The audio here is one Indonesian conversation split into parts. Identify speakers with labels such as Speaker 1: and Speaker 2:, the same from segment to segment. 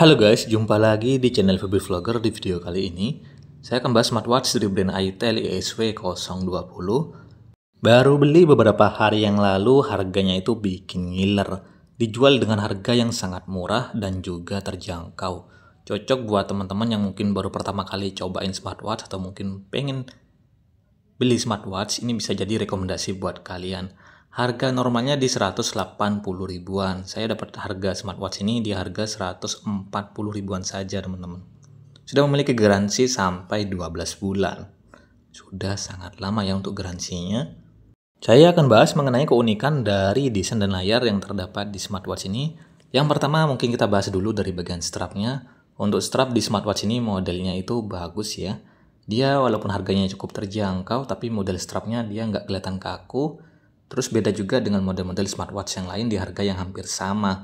Speaker 1: Halo guys, jumpa lagi di channel Feby Vlogger. Di video kali ini saya akan bahas smartwatch dari brand itel ESW020. Baru beli beberapa hari yang lalu, harganya itu bikin ngiler. Dijual dengan harga yang sangat murah dan juga terjangkau. Cocok buat teman-teman yang mungkin baru pertama kali cobain smartwatch atau mungkin pengen beli smartwatch. Ini bisa jadi rekomendasi buat kalian. Harga normalnya di 180 ribuan. Saya dapat harga smartwatch ini di harga 140 ribuan saja, teman-teman. Sudah memiliki garansi sampai 12 bulan. Sudah sangat lama ya untuk garansinya. Saya akan bahas mengenai keunikan dari desain dan layar yang terdapat di smartwatch ini. Yang pertama mungkin kita bahas dulu dari bagian strapnya. Untuk strap di smartwatch ini modelnya itu bagus ya. Dia walaupun harganya cukup terjangkau, tapi model strapnya dia nggak kelihatan kaku. Terus beda juga dengan model-model smartwatch yang lain di harga yang hampir sama.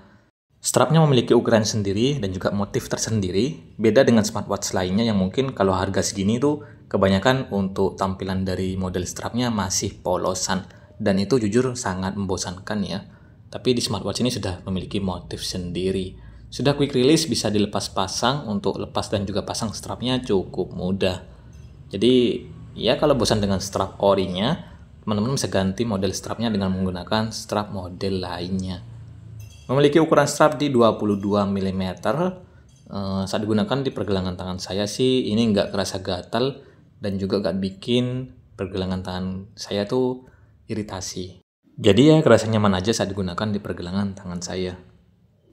Speaker 1: Strapnya memiliki ukuran sendiri dan juga motif tersendiri. Beda dengan smartwatch lainnya yang mungkin kalau harga segini tuh kebanyakan untuk tampilan dari model strapnya masih polosan. Dan itu jujur sangat membosankan ya. Tapi di smartwatch ini sudah memiliki motif sendiri. Sudah quick release, bisa dilepas pasang. Untuk lepas dan juga pasang strapnya cukup mudah. Jadi ya kalau bosan dengan strap orinya, teman-teman bisa ganti model strapnya dengan menggunakan strap model lainnya. Memiliki ukuran strap di 22 mm. Saat digunakan di pergelangan tangan saya sih ini nggak kerasa gatal dan juga nggak bikin pergelangan tangan saya tuh iritasi. Jadi ya kerasa nyaman aja saat digunakan di pergelangan tangan saya.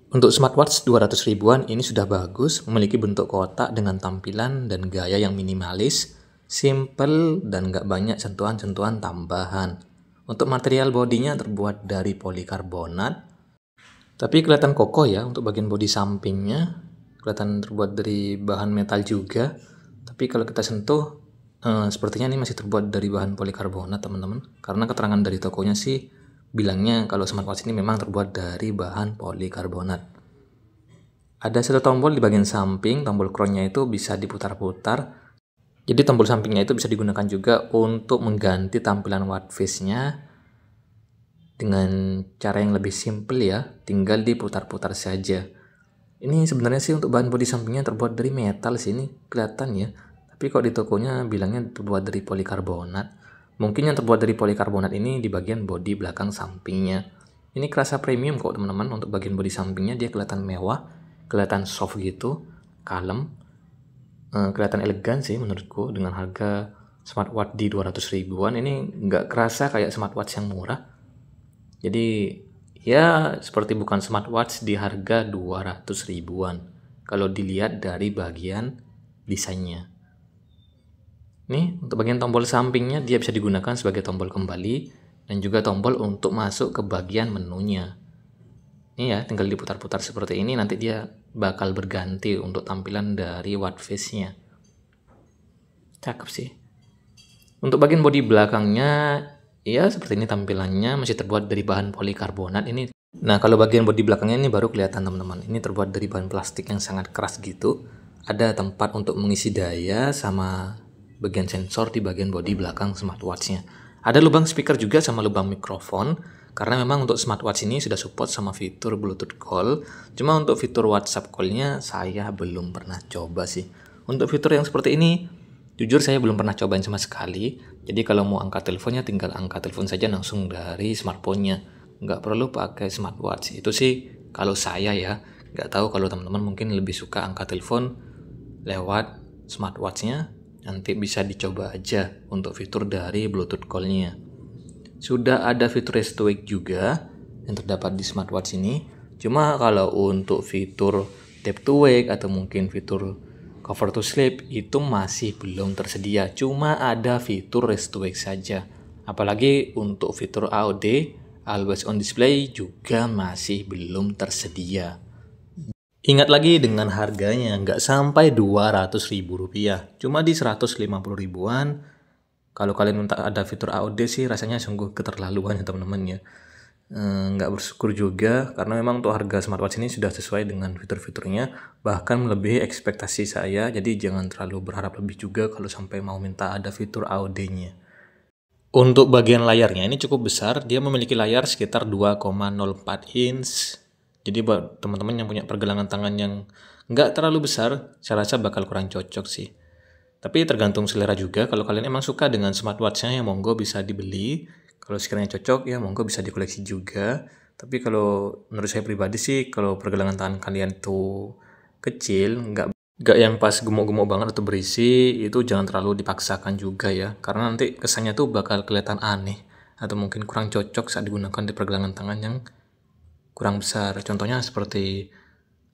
Speaker 1: Untuk smartwatch 200 ribuan ini sudah bagus, memiliki bentuk kotak dengan tampilan dan gaya yang minimalis, simple dan gak banyak sentuhan-sentuhan tambahan. Untuk material bodinya terbuat dari polikarbonat, tapi kelihatan kokoh ya. Untuk bagian bodi sampingnya kelihatan terbuat dari bahan metal juga, tapi kalau kita sentuh sepertinya ini masih terbuat dari bahan polikarbonat, teman-teman. Karena keterangan dari tokonya sih bilangnya kalau smartwatch ini memang terbuat dari bahan polikarbonat. Ada satu tombol di bagian samping, tombol crown-nya itu bisa diputar-putar. Jadi tombol sampingnya itu bisa digunakan juga untuk mengganti tampilan watch face-nya dengan cara yang lebih simple ya, tinggal diputar-putar saja. Ini sebenarnya sih untuk bahan bodi sampingnya terbuat dari metal sih, ini kelihatan ya. Tapi kok di tokonya bilangnya terbuat dari polikarbonat. Mungkin yang terbuat dari polikarbonat ini di bagian bodi belakang sampingnya. Ini kerasa premium kok teman-teman. Untuk bagian bodi sampingnya dia kelihatan mewah, kelihatan soft gitu, kalem. Kelihatan elegan sih menurutku. Dengan harga smartwatch di 200 ribuan ini nggak kerasa kayak smartwatch yang murah. Jadi ya seperti bukan smartwatch di harga 200 ribuan kalau dilihat dari bagian desainnya. Nih untuk bagian tombol sampingnya dia bisa digunakan sebagai tombol kembali dan juga tombol untuk masuk ke bagian menunya. Ini ya tinggal diputar-putar seperti ini, nanti dia bakal berganti untuk tampilan dari watch face-nya. Cakep sih. Untuk bagian bodi belakangnya ya seperti ini tampilannya, masih terbuat dari bahan polikarbonat ini. Nah kalau bagian bodi belakangnya ini baru kelihatan teman-teman. Ini terbuat dari bahan plastik yang sangat keras gitu. Ada tempat untuk mengisi daya sama bagian sensor di bagian bodi belakang smartwatch-nya. Ada lubang speaker juga sama lubang mikrofon. Karena memang untuk smartwatch ini sudah support sama fitur Bluetooth call. Cuma untuk fitur WhatsApp call-nya saya belum pernah coba sih. Untuk fitur yang seperti ini, jujur saya belum pernah cobain sama sekali. Jadi kalau mau angkat teleponnya tinggal angkat telepon saja langsung dari smartphone-nya. Nggak perlu pakai smartwatch. Itu sih kalau saya ya. Nggak tahu kalau teman-teman mungkin lebih suka angkat telepon lewat smartwatch-nya. Nanti bisa dicoba aja untuk fitur dari Bluetooth call-nya. Sudah ada fitur rest to wake juga yang terdapat di smartwatch ini. Cuma kalau untuk fitur tap to wake atau mungkin fitur cover to sleep itu masih belum tersedia. Cuma ada fitur rest to wake saja. Apalagi untuk fitur AOD, always on display, juga masih belum tersedia. Ingat lagi dengan harganya nggak sampai 200 ribu rupiah. Cuma di 150 ribuan. Kalau kalian minta ada fitur AOD sih rasanya sungguh keterlaluan ya teman-teman ya. Nggak bersyukur juga karena memang untuk harga smartwatch ini sudah sesuai dengan fitur-fiturnya, bahkan melebihi ekspektasi saya. Jadi jangan terlalu berharap lebih juga kalau sampai mau minta ada fitur AOD-nya. Untuk bagian layarnya ini cukup besar, dia memiliki layar sekitar 2,04 inch Jadi buat teman-teman yang punya pergelangan tangan yang nggak terlalu besar, saya rasa bakal kurang cocok sih. Tapi tergantung selera juga, kalau kalian emang suka dengan smartwatch-nya ya monggo bisa dibeli. Kalau sekiranya cocok ya monggo bisa dikoleksi juga. Tapi kalau menurut saya pribadi sih, kalau pergelangan tangan kalian tuh kecil, nggak yang pas gemuk-gemuk banget atau berisi, itu jangan terlalu dipaksakan juga ya. Karena nanti kesannya tuh bakal kelihatan aneh atau mungkin kurang cocok saat digunakan di pergelangan tangan yang kurang besar. Contohnya seperti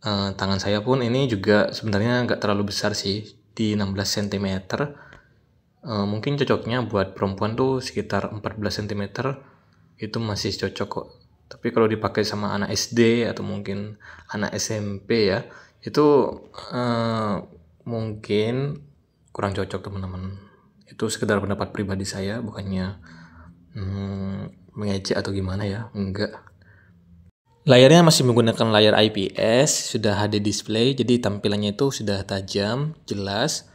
Speaker 1: tangan saya pun ini juga sebenarnya nggak terlalu besar sih, di 16 cm. Mungkin cocoknya buat perempuan tuh sekitar 14 cm itu masih cocok kok. Tapi kalau dipakai sama anak SD atau mungkin anak SMP ya, itu mungkin kurang cocok teman-teman. Itu sekedar pendapat pribadi saya, bukannya mengejek atau gimana ya, enggak. Layarnya masih menggunakan layar IPS, sudah HD display, jadi tampilannya itu sudah tajam, jelas,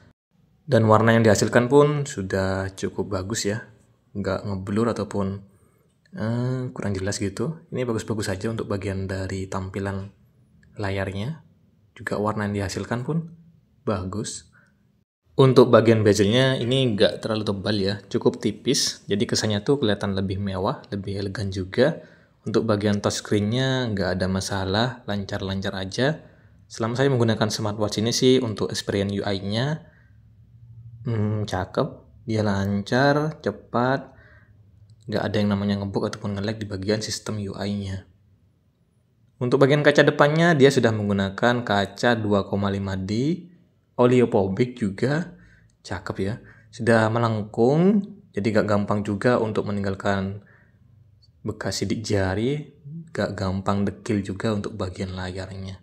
Speaker 1: dan warna yang dihasilkan pun sudah cukup bagus ya, nggak ngeblur ataupun kurang jelas gitu. Ini bagus-bagus saja untuk bagian dari tampilan layarnya, juga warna yang dihasilkan pun bagus. Untuk bagian bezelnya ini nggak terlalu tebal ya, cukup tipis, jadi kesannya tuh kelihatan lebih mewah, lebih elegan juga. Untuk bagian touchscreen-nya nggak ada masalah, lancar-lancar aja. Selama saya menggunakan smartwatch ini sih, untuk experience UI-nya cakep, dia lancar, cepat, nggak ada yang namanya ngebug ataupun nge-lag di bagian sistem UI-nya. Untuk bagian kaca depannya, dia sudah menggunakan kaca 2,5D, oleophobic juga, cakep ya. Sudah melengkung, jadi gak gampang juga untuk meninggalkan bekas sidik jari, gak gampang dekil juga untuk bagian layarnya.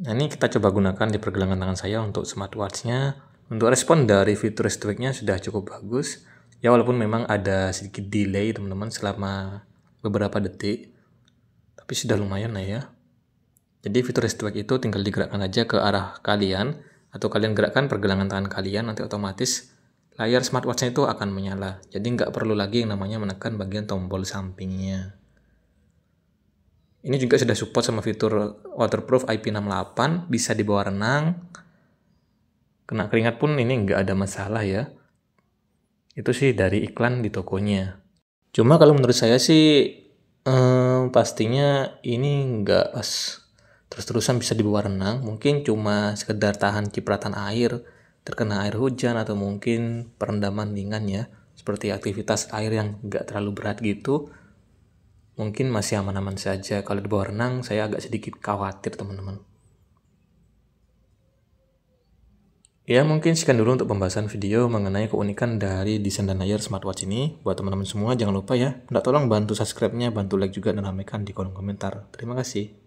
Speaker 1: Nah, ini kita coba gunakan di pergelangan tangan saya untuk smartwatch-nya. Untuk respon dari futuristiknya sudah cukup bagus. Ya walaupun memang ada sedikit delay teman-teman selama beberapa detik, tapi sudah lumayan lah ya. Jadi futuristik itu tinggal digerakkan aja ke arah kalian, atau kalian gerakkan pergelangan tangan kalian, nanti otomatis layar smartwatch-nya itu akan menyala. Jadi nggak perlu lagi yang namanya menekan bagian tombol sampingnya. Ini juga sudah support sama fitur waterproof IP68, bisa dibawa renang. Kena keringat pun ini nggak ada masalah ya. Itu sih dari iklan di tokonya. Cuma kalau menurut saya sih pastinya ini nggak pas terus-terusan bisa dibawa renang. Mungkin cuma sekedar tahan cipratan air, terkena air hujan, atau mungkin perendaman ringan ya, seperti aktivitas air yang nggak terlalu berat gitu, mungkin masih aman-aman saja. Kalau dibawa renang saya agak sedikit khawatir teman-teman. Ya mungkin sekian dulu untuk pembahasan video mengenai keunikan dari desain dan layar smartwatch ini. Buat teman-teman semua jangan lupa ya, tolong bantu subscribe-nya, bantu like juga, dan ramaikan di kolom komentar. Terima kasih.